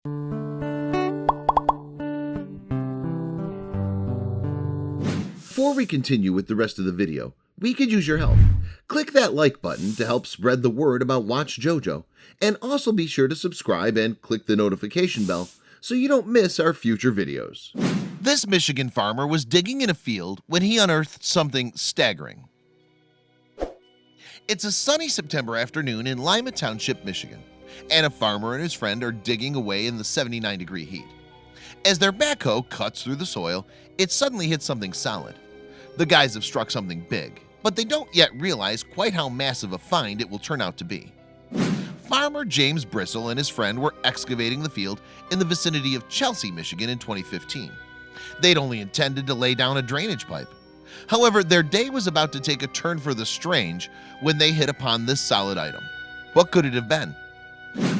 Before we continue with the rest of the video, we could use your help. Click that like button to help spread the word about watchJojo, and also be sure to subscribe and click the notification bell so you don't miss our future videos. This Michigan farmer was digging in a field when he unearthed something staggering. It's a sunny September afternoon in Lima Township, Michigan, and a farmer and his friend are digging away in the 79-degree heat. As their backhoe cuts through the soil, it suddenly hits something solid. The guys have struck something big, but they don't yet realize quite how massive a find it will turn out to be. Farmer James Bristle and his friend were excavating the field in the vicinity of Chelsea, Michigan in 2015. They'd only intended to lay down a drainage pipe. However, their day was about to take a turn for the strange when they hit upon this solid item. What could it have been?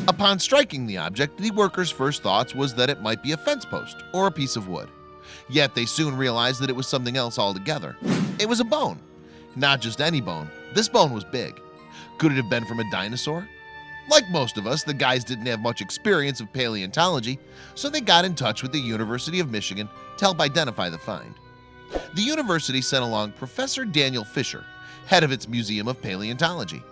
Upon striking the object, the workers' first thoughts was that it might be a fence post or a piece of wood. Yet they soon realized that it was something else altogether. It was a bone. Not just any bone. This bone was big. Could it have been from a dinosaur? Like most of us, the guys didn't have much experience of paleontology, so they got in touch with the University of Michigan to help identify the find. The university sent along Professor Daniel Fisher, head of its Museum of Paleontology.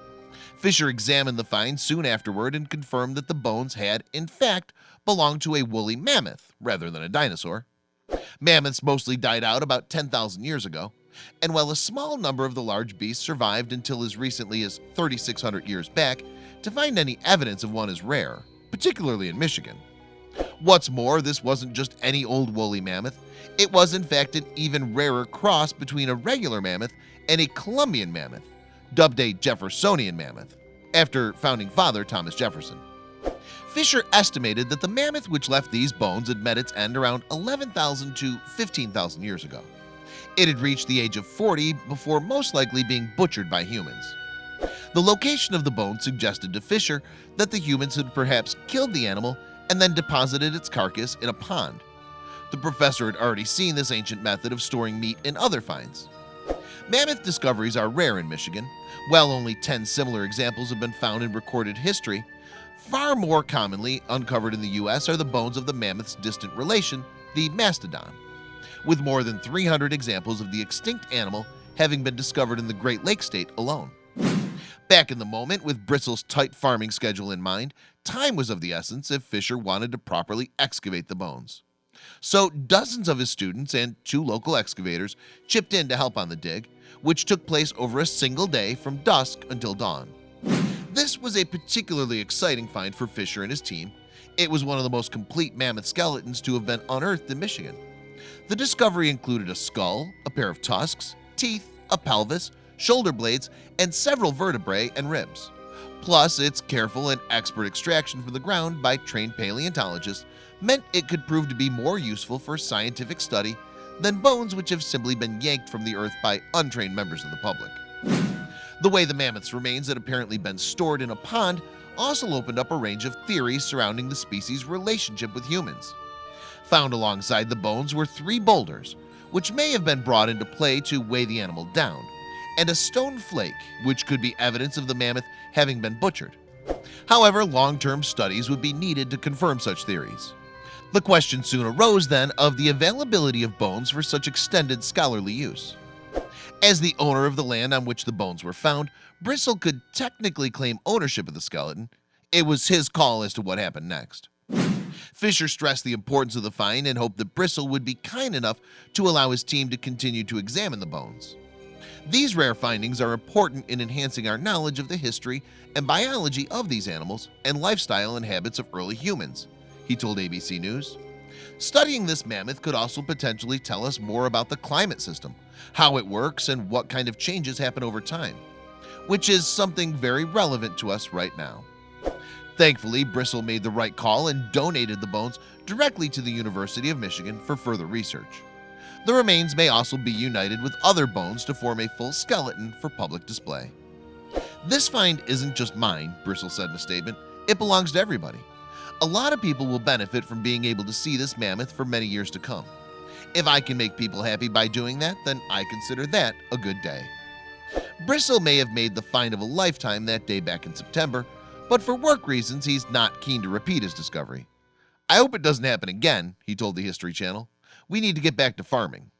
Fisher examined the find soon afterward and confirmed that the bones had, in fact, belonged to a woolly mammoth rather than a dinosaur. Mammoths mostly died out about 10,000 years ago, and while a small number of the large beasts survived until as recently as 3,600 years back, to find any evidence of one is rare, particularly in Michigan. What's more, this wasn't just any old woolly mammoth. It was in fact an even rarer cross between a regular mammoth and a Columbian mammoth, dubbed a Jeffersonian mammoth, after founding father Thomas Jefferson. Fisher estimated that the mammoth which left these bones had met its end around 11,000 to 15,000 years ago. It had reached the age of 40 before most likely being butchered by humans. The location of the bone suggested to Fisher that the humans had perhaps killed the animal and then deposited its carcass in a pond. The professor had already seen this ancient method of storing meat in other finds. Mammoth discoveries are rare in Michigan. While only 10 similar examples have been found in recorded history, far more commonly uncovered in the US are the bones of the mammoth's distant relation, the mastodon, with more than 300 examples of the extinct animal having been discovered in the Great Lakes state alone. Back in the moment, with Bristle's tight farming schedule in mind, time was of the essence if Fisher wanted to properly excavate the bones. So dozens of his students and 2 local excavators chipped in to help on the dig, which took place over a single day from dusk until dawn. This was a particularly exciting find for Fisher and his team. It was one of the most complete mammoth skeletons to have been unearthed in Michigan. The discovery included a skull, a pair of tusks, teeth, a pelvis, shoulder blades, and several vertebrae and ribs. Plus, its careful and expert extraction from the ground by trained paleontologists meant it could prove to be more useful for scientific study than bones which have simply been yanked from the earth by untrained members of the public. The way the mammoth's remains had apparently been stored in a pond also opened up a range of theories surrounding the species' relationship with humans. Found alongside the bones were 3 boulders, which may have been brought into play to weigh the animal down, and a stone flake, which could be evidence of the mammoth having been butchered. However, long-term studies would be needed to confirm such theories. The question soon arose then of the availability of bones for such extended scholarly use. As the owner of the land on which the bones were found, Bristle could technically claim ownership of the skeleton. It was his call as to what happened next. Fisher stressed the importance of the find and hoped that Bristle would be kind enough to allow his team to continue to examine the bones. These rare findings are important in enhancing our knowledge of the history and biology of these animals and lifestyle and habits of early humans, he told ABC News. Studying this mammoth could also potentially tell us more about the climate system, how it works, and what kind of changes happen over time, which is something very relevant to us right now. Thankfully, Bristle made the right call and donated the bones directly to the University of Michigan for further research. The remains may also be united with other bones to form a full skeleton for public display. This find isn't just mine, Bristle said in a statement. It belongs to everybody. A lot of people will benefit from being able to see this mammoth for many years to come. If I can make people happy by doing that, then I consider that a good day. Bristle may have made the find of a lifetime that day back in September, but for work reasons he's not keen to repeat his discovery. I hope it doesn't happen again, he told the History Channel. We need to get back to farming.